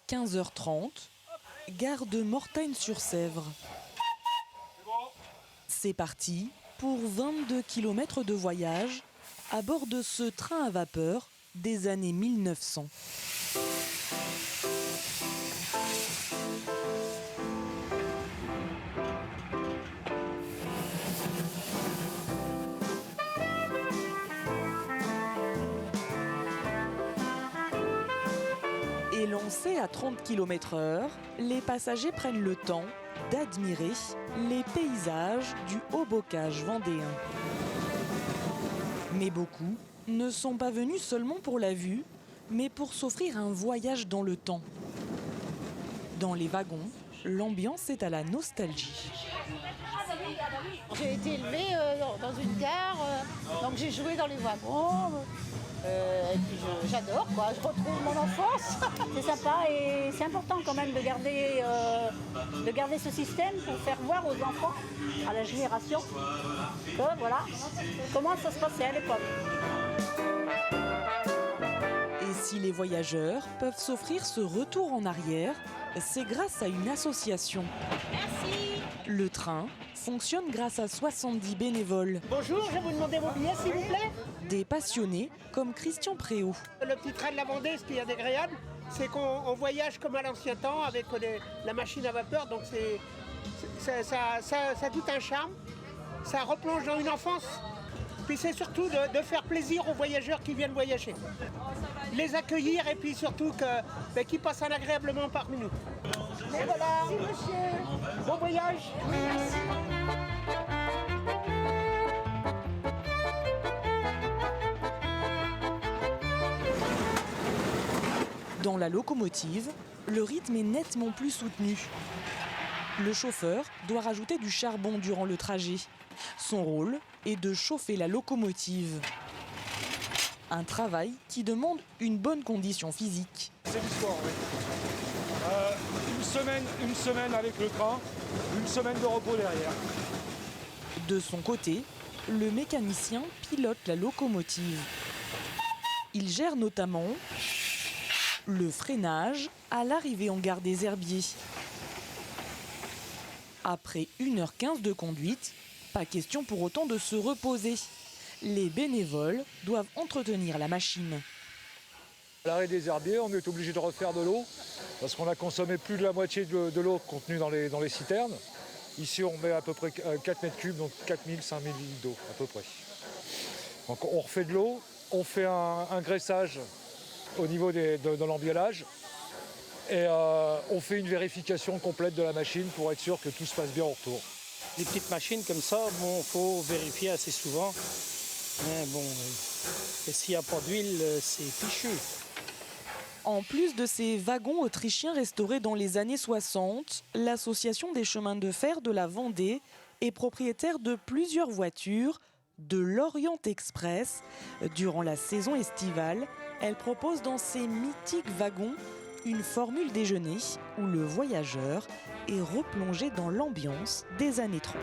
15h30, gare de Mortagne-sur-Sèvre. C'est parti pour 22 km de voyage à bord de ce train à vapeur des années 1900. Et lancés à 30 km/h, les passagers prennent le temps d'admirer les paysages du Haut-Bocage vendéen. Mais beaucoup ne sont pas venus seulement pour la vue, mais pour s'offrir un voyage dans le temps. Dans les wagons, l'ambiance est à la nostalgie. J'ai été élevée dans une gare, donc j'ai joué dans les wagons. Et puis j'adore, quoi. Je retrouve mon enfance. C'est sympa et c'est important quand même de garder ce système pour faire voir aux enfants, à la génération, que voilà, comment ça se passait à l'époque. Et si les voyageurs peuvent s'offrir ce retour en arrière, c'est grâce à une association. Merci. Le train fonctionne grâce à 70 bénévoles. Bonjour, je vais vous demander vos billets s'il vous plaît. Des passionnés comme Christian Préau. Le petit train de la Vendée, ce qui est agréable, c'est qu'on voyage comme à l'ancien temps avec la machine à vapeur. Donc ça a tout un charme. Ça replonge dans une enfance. Puis c'est surtout de faire plaisir aux voyageurs qui viennent voyager. Les accueillir et puis surtout qu'ils passent un agréable moment parmi nous. Et voilà. Merci monsieur. Bon voyage. Merci. Dans la locomotive, le rythme est nettement plus soutenu. Le chauffeur doit rajouter du charbon durant le trajet. Son rôle est de chauffer la locomotive. Un travail qui demande une bonne condition physique. C'est du sport, oui. Une semaine avec le train, une semaine de repos derrière. De son côté, le mécanicien pilote la locomotive. Il gère notamment le freinage à l'arrivée en gare des Herbiers. Après 1h15 de conduite, pas question pour autant de se reposer. Les bénévoles doivent entretenir la machine. À l'arrêt des Herbiers, on est obligé de refaire de l'eau parce qu'on a consommé plus de la moitié de l'eau contenue dans les citernes. Ici, on met à peu près 4 mètres cubes, donc 4000, 5000 litres d'eau à peu près. Donc on refait de l'eau, on fait un graissage au niveau de l'embiellage et on fait une vérification complète de la machine pour être sûr que tout se passe bien au retour. Les petites machines comme ça, bon, faut vérifier assez souvent. Mais bon, s'il n'y a pas d'huile, c'est fichu. En plus de ces wagons autrichiens restaurés dans les années 60, l'association des chemins de fer de la Vendée est propriétaire de plusieurs voitures de l'Orient Express. Durant la saison estivale, elle propose dans ses mythiques wagons une formule déjeuner où le voyageur est replongé dans l'ambiance des années 30.